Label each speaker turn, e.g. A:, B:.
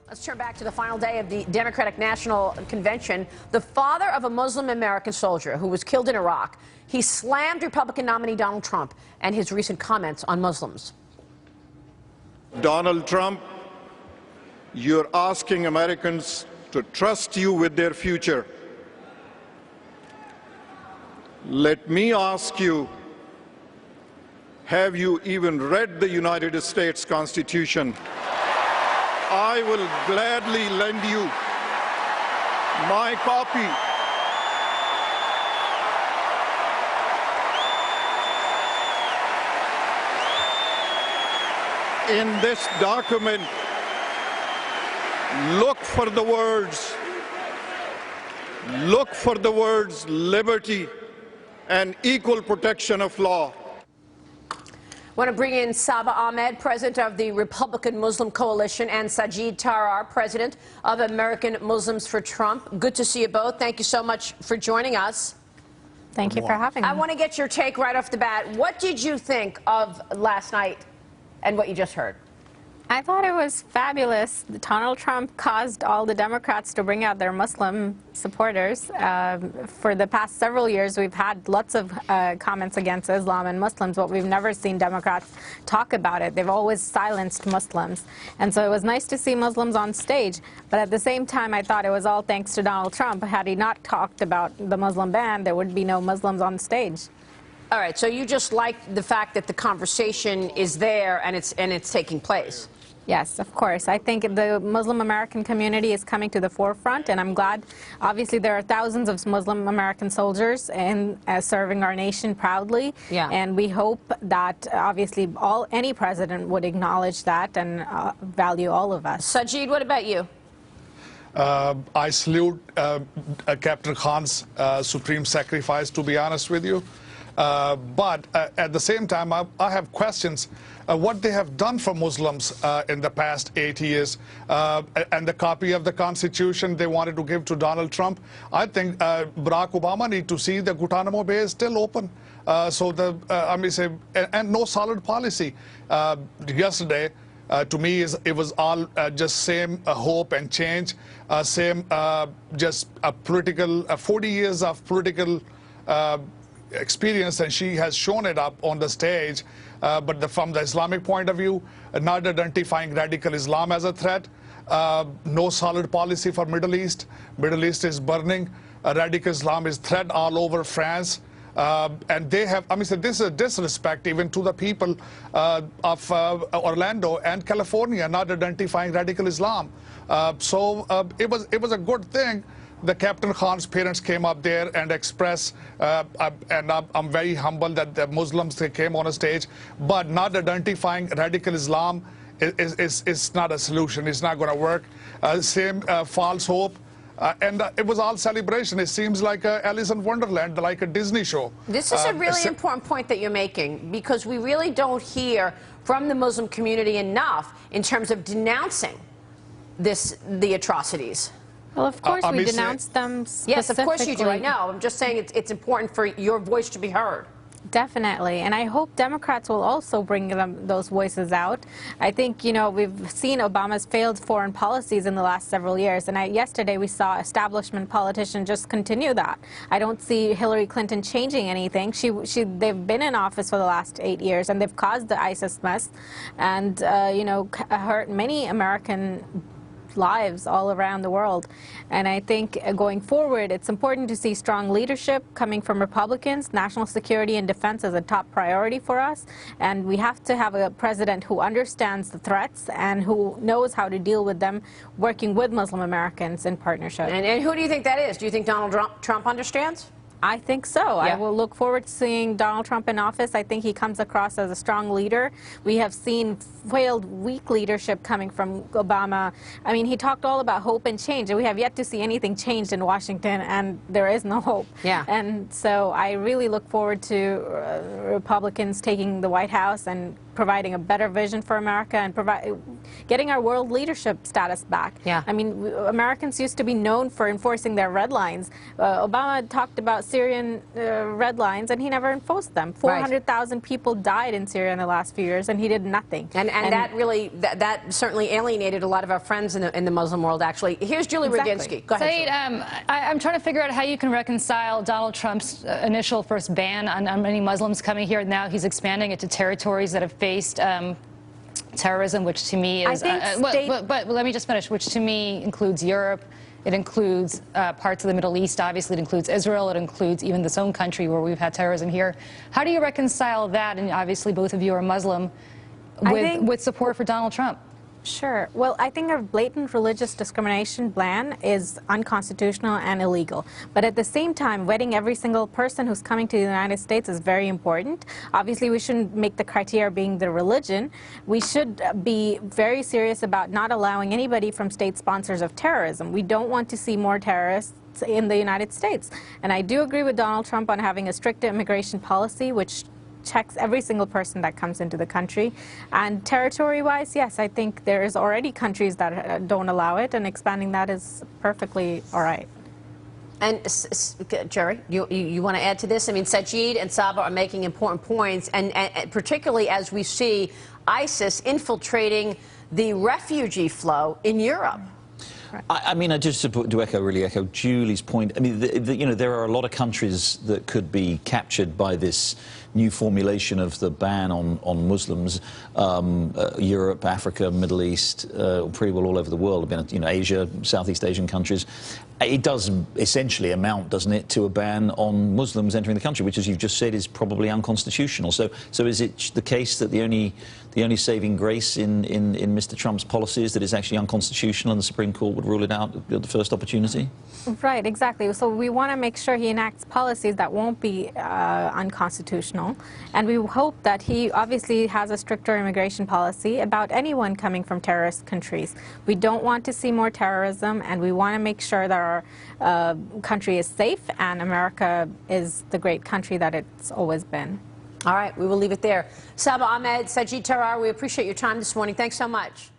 A: Let's turn back to the final day of the Democratic National Convention. The father of a Muslim American soldier who was killed in Iraq, he slammed Republican nominee Donald Trump and his recent comments on Muslims.
B: Donald Trump, you're asking Americans to trust you with their future. Let me ask you, have you even read the United States Constitution? I will gladly lend you my copy. In this document, look for the words liberty and equal protection of law.
A: I want to bring in Saba Ahmed, president of the Republican Muslim Coalition, and Sajid Tarar, president of American Muslims for Trump. Good to see you both. Thank you so much for joining us.
C: Thank you for having me.
A: I want to get your take right off the bat. What did you think of last night and what you just heard?
C: I thought it was fabulous. Donald Trump caused all the Democrats to bring out their Muslim supporters. For the past several years, we've had lots of comments against Islam and Muslims, but we've never seen Democrats talk about it. They've always silenced Muslims. And so it was nice to see Muslims on stage. But at the same time, I thought it was all thanks to Donald Trump. Had he not talked about the Muslim ban, there would be no Muslims on stage.
A: All right, so you just like the fact that the conversation is there and it's taking place.
C: Yes, of course. I think the Muslim American community is coming to the forefront, and I'm glad. Obviously, there are thousands of Muslim American soldiers serving our nation proudly, and we hope that obviously any president would acknowledge that and value all of us.
A: Sajid, what about you?
D: I salute Captain Khan's supreme sacrifice, to be honest with you. But at the same time, I have questions. What they have done for Muslims in the past 8 years, and the copy of the Constitution they wanted to give to Donald Trump. I think Barack Obama need to see the Guantanamo Bay is still open. And no solid policy. Yesterday, to me, it was all just same hope and change, just a political 40 years of political experience, and she has shown it up on the stage. But from the Islamic point of view, not identifying radical Islam as a threat, no solid policy for Middle East. Middle East is burning. Radical Islam is threat all over France. And they have, this is a disrespect even to the people of Orlando and California, not identifying radical Islam. It was a good thing. The Captain Khan's parents came up there and expressed, and I'm very humble that the Muslims they came on a stage, but not identifying radical Islam is not a solution. It's not going to work. Same false hope. And it was all celebration. It seems like Alice in Wonderland, like a Disney show.
A: This is a really important point that you're making, because we really don't hear from the Muslim community enough in terms of denouncing the atrocities.
C: Well, of course we denounce them specifically.
A: Yes, of course you do. I know. I'm just saying it's important for your voice to be heard.
C: Definitely, and I hope Democrats will also bring those voices out. I think, we've seen Obama's failed foreign policies in the last several years, and yesterday we saw establishment politicians just continue that. I don't see Hillary Clinton changing anything. They've been in office for the last 8 years, and they've caused the ISIS mess, and hurt many American lives all around the world. And I think going forward, it's important to see strong leadership coming from Republicans. National security and defense is a top priority for us, and we have to have a president who understands the threats and who knows how to deal with them, working with Muslim Americans in partnership.
A: And who do you think that is? Do you think Donald Trump understands?
C: I think so. Yeah. I will look forward to seeing Donald Trump in office. I think he comes across as a strong leader. We have seen failed, weak leadership coming from Obama. He talked all about hope and change, and we have yet to see anything changed in Washington, and there is no hope.
A: Yeah.
C: And so I really look forward to Republicans taking the White House and providing a better vision for America and getting our world leadership status back.
A: Yeah.
C: I mean, Americans used to be known for enforcing their red lines. Obama talked about Syrian red lines, and he never enforced them. 400,000 people died in Syria in the last few years, and he did nothing.
A: And that really, that certainly alienated a lot of our friends in the Muslim world, actually. Here's Julie Roginski. Go ahead.
E: Saeed, I'm trying to figure out how you can reconcile Donald Trump's initial first ban on many Muslims coming here. Now he's expanding it to territories that have faced terrorism, which to me is... but let me just finish, which to me includes Europe. It includes parts of the Middle East. Obviously, it includes Israel. It includes even this own country where we've had terrorism here. How do you reconcile that? And obviously, both of you are Muslim, with support for Donald Trump.
C: Sure. Well, I think a blatant religious discrimination ban is unconstitutional and illegal. But at the same time, vetting every single person who's coming to the United States is very important. Obviously, we shouldn't make the criteria being the religion. We should be very serious about not allowing anybody from state sponsors of terrorism. We don't want to see more terrorists in the United States. And I do agree with Donald Trump on having a strict immigration policy, which checks every single person that comes into the country. And territory-wise, yes, I think there is already countries that don't allow it, and expanding that is perfectly all right.
A: And Jerry, you want to add to this? I mean, Sajid and Saba are making important points, and particularly as we see ISIS infiltrating the refugee flow in Europe.
F: I mean, just to echo Julie's point. I mean, you know, there are a lot of countries that could be captured by this new formulation of the ban on Muslims. Europe, Africa, Middle East, pretty well all over the world. You know, Asia, Southeast Asian countries. It does essentially amount, doesn't it, to a ban on Muslims entering the country, which, as you've just said, is probably unconstitutional. So is it the case that the only saving grace in Mr. Trump's policy is that it's actually unconstitutional, and the Supreme Court would rule it out at the first opportunity?
C: Right, exactly. So we want to make sure he enacts policies that won't be unconstitutional, and we hope that he obviously has a stricter immigration policy about anyone coming from terrorist countries. We don't want to see more terrorism, and we want to make sure that our country is safe, and America is the great country that it's always been.
A: All right, we will leave it there. Saba Ahmed, Sajid Tarar, we appreciate your time this morning. Thanks so much.